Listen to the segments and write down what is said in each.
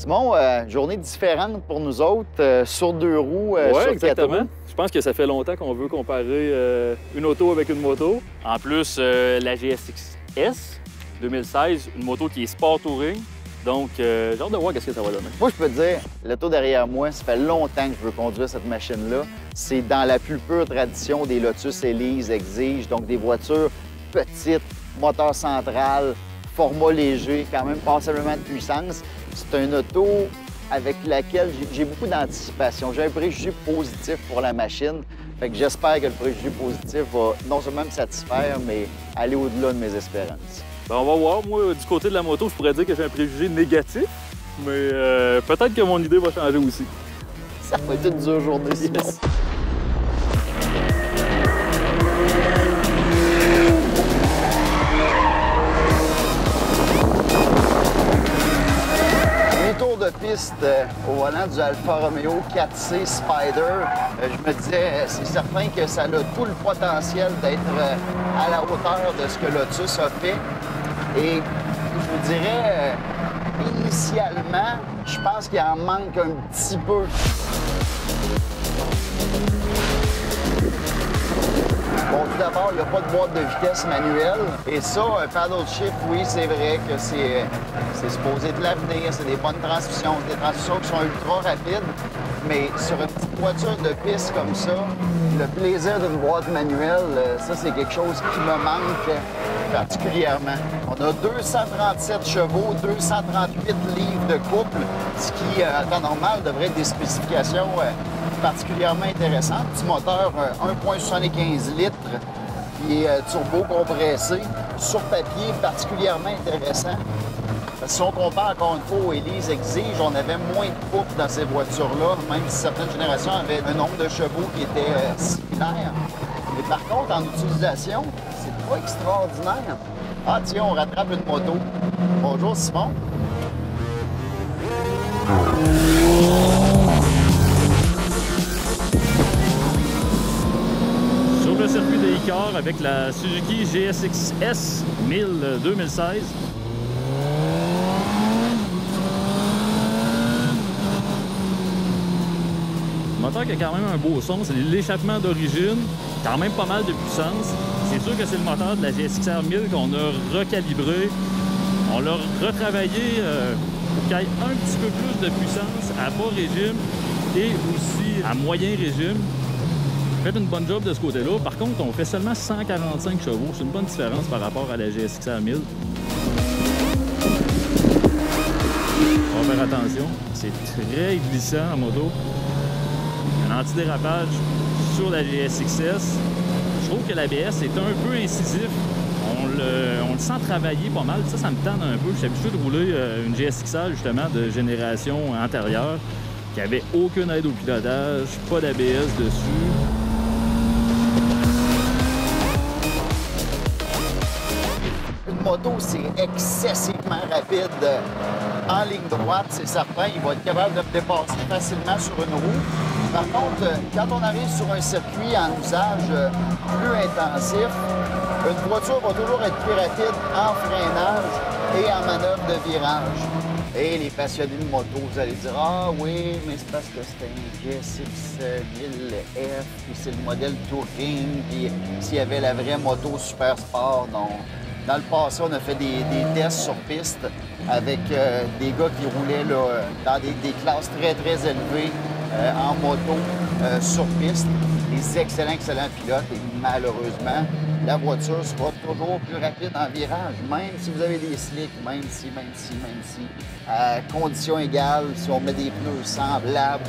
Simon, journée différente pour nous autres, sur deux roues, Oui, sur exactement. 4 roues. Je pense que ça fait longtemps qu'on veut comparer une auto avec une moto. En plus, la GSX-S 2016, une moto qui est sport touring. Donc, j'ai hâte de voir qu'est-ce que ça va donner. Moi, je peux te dire, l'auto derrière moi, ça fait longtemps que je veux conduire cette machine-là. C'est dans la plus pure tradition des Lotus Elise Exige, donc des voitures petites, moteur central, format léger, quand même passablement de puissance. C'est une auto avec laquelle j'ai beaucoup d'anticipation. J'ai un préjugé positif pour la machine. Fait que j'espère que le préjugé positif va non seulement me satisfaire, mais aller au-delà de mes espérances. Ben, on va voir. Moi, du côté de la moto, je pourrais dire que j'ai un préjugé négatif, mais peut-être que mon idée va changer aussi. Ça va être une dure journée, Simon. Yes. Tour de piste au volant du Alfa Romeo 4C Spider. Je me disais, c'est certain que ça a tout le potentiel d'être à la hauteur de ce que Lotus a fait. Et je vous dirais, initialement, je pense qu'il en manque un petit peu. Bon, tout d'abord, il n'y a pas de boîte de vitesse manuelle. Et ça, un paddle shift, oui, c'est vrai que c'est supposé de l'avenir, c'est des bonnes transmissions, des transmissions qui sont ultra rapides. Mais sur une petite voiture de piste comme ça, le plaisir d'une boîte manuelle, ça, c'est quelque chose qui me manque particulièrement. On a 237 chevaux, 238 livres de couple, ce qui, en temps normal, devrait être des spécifications particulièrement intéressant. Petit moteur 1,75 litres qui est turbo compressé. Sur papier, particulièrement intéressant. Parce que si on compare encore une fois aux Elise Exige, on avait moins de couple dans ces voitures-là, même si certaines générations avaient un nombre de chevaux qui était similaire. Mais par contre, en utilisation, c'est pas extraordinaire. Ah tiens, on rattrape une moto. Bonjour Simon. Sur le circuit des Icar avec la Suzuki GSX-S 2016. Moteur qui a quand même un beau son, c'est l'échappement d'origine, quand même pas mal de puissance. C'est sûr que c'est le moteur de la GSX-R 1000 qu'on a recalibré. On l'a retravaillé pour qu'il y ait un petit peu plus de puissance à bas régime et aussi à moyen régime. On fait une bonne job de ce côté-là. Par contre, on fait seulement 145 chevaux. C'est une bonne différence par rapport à la GSX-R 1000. On va faire attention. C'est très glissant en moto. Un antidérapage sur la GSX-S. Je trouve que l'ABS est un peu incisif. On le sent travailler pas mal. Ça me tente un peu. Je suis habitué de rouler une GSX-R justement de génération antérieure qui avait aucune aide au pilotage, pas d'ABS dessus. Une moto, c'est excessivement rapide. En ligne droite, c'est certain, il va être capable de me dépasser facilement sur une roue. Par contre, quand on arrive sur un circuit en usage plus intensif, une voiture va toujours être plus rapide en freinage et en manœuvre de virage. Et les passionnés de moto, vous allez dire « Ah oui, mais c'est parce que c'est un GSX 1000F, puis c'est le modèle Touring, puis s'il y avait la vraie moto super sport, non. » Dans le passé, on a fait des tests sur piste avec des gars qui roulaient là, dans des classes très, très élevées en moto sur piste. Des excellents pilotes et malheureusement, la voiture sera toujours plus rapide en virage, même si vous avez des slicks, même si, à conditions égales, si on met des pneus semblables,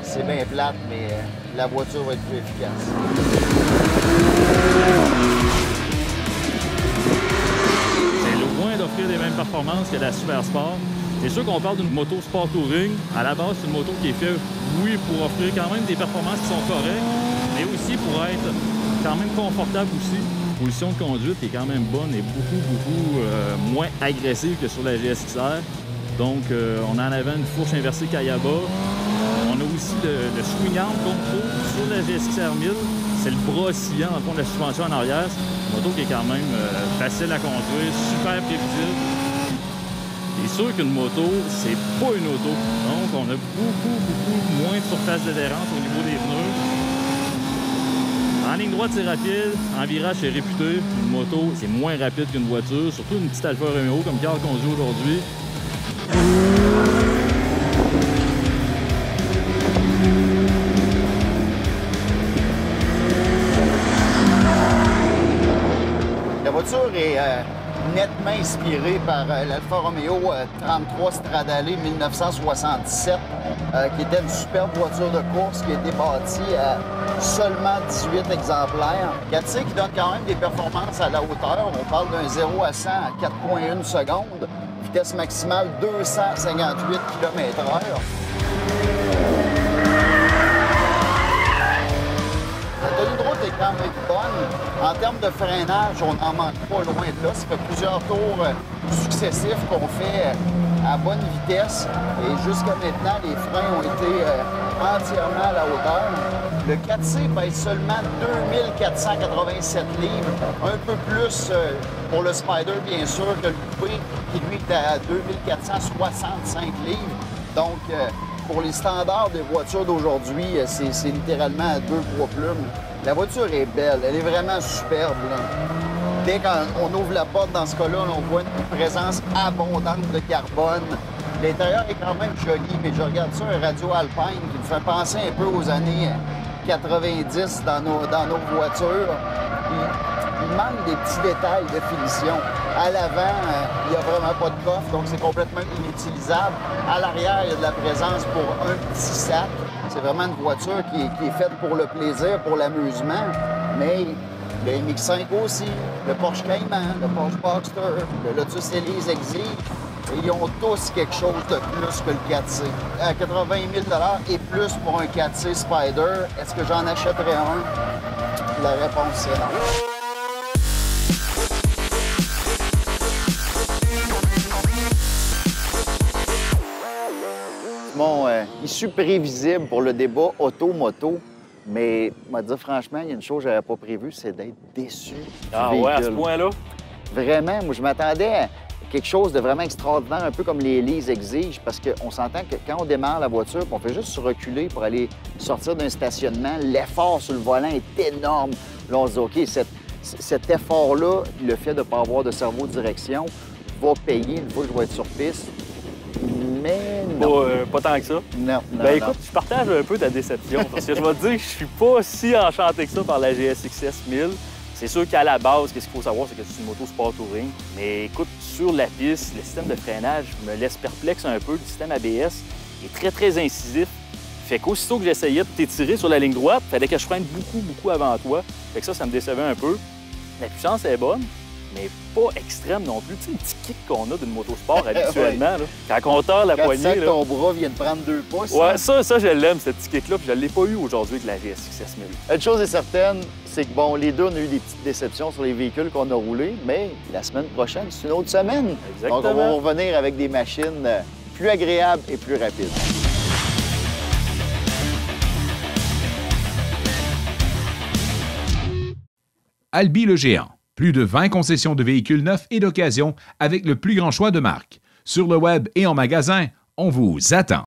c'est bien plate, mais la voiture va être plus efficace. D'offrir les mêmes performances que la Super Sport. C'est sûr qu'on parle d'une moto sport touring. À la base, c'est une moto qui est faite, oui, pour offrir quand même des performances qui sont correctes, mais aussi pour être quand même confortable aussi. Position de conduite est quand même bonne et beaucoup moins agressive que sur la GSX-R. Donc, on a en avant une fourche inversée Kayaba. On a aussi le swing arm control sur la GSX-R 1000. C'est le bras oscillant, dans le fond, de la suspension en arrière. Une moto qui est quand même facile à conduire, super prévisible. C'est sûr qu'une moto, c'est pas une auto. Donc, on a beaucoup moins de surface d'adhérence au niveau des pneus. En ligne droite, c'est rapide. En virage, c'est réputé. Une moto, c'est moins rapide qu'une voiture. Surtout une petite Alfa Romeo comme Carl conduit aujourd'hui. La voiture est nettement inspirée par l'Alfa Romeo 33 Stradale 1977, qui était une superbe voiture de course qui a été bâtie à seulement 18 exemplaires. 4C qui donne quand même des performances à la hauteur. On parle d'un 0 à 100 à 4,1 secondes. Vitesse maximale 258 km/h. La tenue de route est quand même bonne. En termes de freinage, on n'en manque pas loin de là. Ça fait plusieurs tours successifs qu'on fait à bonne vitesse. Et jusqu'à maintenant, les freins ont été entièrement à la hauteur. Le 4C pèse seulement 2487 livres, un peu plus pour le Spyder, bien sûr, que le coupé, qui lui est à 2465 livres. Donc, pour les standards des voitures d'aujourd'hui, c'est littéralement 2-3 plumes. La voiture est belle, elle est vraiment superbe, là. Dès qu'on ouvre la porte, dans ce cas-là, on voit une présence abondante de carbone. L'intérieur est quand même joli, mais je regarde ça, un radio Alpine qui me fait penser un peu aux années 90 dans nos voitures. Il manque des petits détails de finition. À l'avant, il n'y a vraiment pas de coffre, donc c'est complètement inutilisable. À l'arrière, il y a de la présence pour un petit sac. C'est vraiment une voiture qui est faite pour le plaisir, pour l'amusement. Mais le MX-5 aussi, le Porsche Cayman, le Porsche Boxster, le Lotus Elise Exige, ils ont tous quelque chose de plus que le 4C. À 80 000 $ et plus pour un 4C Spyder, est-ce que j'en achèterais un? La réponse est non. Bon, issue prévisible pour le débat auto-moto, mais on va dire franchement, il y a une chose que je n'avais pas prévue, c'est d'être déçu. Ah ouais, à ce point-là? Vraiment, moi je m'attendais à quelque chose de vraiment extraordinaire, un peu comme les Elise Exige, parce qu'on s'entend que quand on démarre la voiture, on fait juste se reculer pour aller sortir d'un stationnement, l'effort sur le volant est énorme. Là, on se dit, OK, cet effort-là, le fait de ne pas avoir de cerveau de direction, va payer une fois que je vais être sur piste. Mais non. Pas tant que ça? Non. Écoute, je partage un peu ta déception, parce que je vais te dire que je suis pas si enchanté que ça par la GSX-S 1000. C'est sûr qu'à la base, qu'est-ce qu'il faut savoir, c'est que c'est une moto sport touring. Mais écoute, sur la piste, le système de freinage me laisse perplexe un peu. Le système ABS est très incisif. Fait qu'aussitôt que j'essayais de t'étirer sur la ligne droite, il fallait que je freine beaucoup avant toi. Fait que ça me décevait un peu. La puissance est bonne, mais pas extrême non plus. Tu sais, le petit kick qu'on a d'une motosport habituellement, là, quand on tord la poignée. Quand tu sens que là, ton bras vient de prendre 2 pouces. ouais, hein? ça je l'aime, ce petit kick-là, puis je ne l'ai pas eu aujourd'hui avec la GSX-S 1000. Une chose est certaine, c'est que, bon, les deux, on a eu des petites déceptions sur les véhicules qu'on a roulés, mais la semaine prochaine, c'est une autre semaine. Exactement. Donc, on va revenir avec des machines plus agréables et plus rapides. Albi le Géant. Plus de 20 concessions de véhicules neufs et d'occasion avec le plus grand choix de marques. Sur le web et en magasin, on vous attend.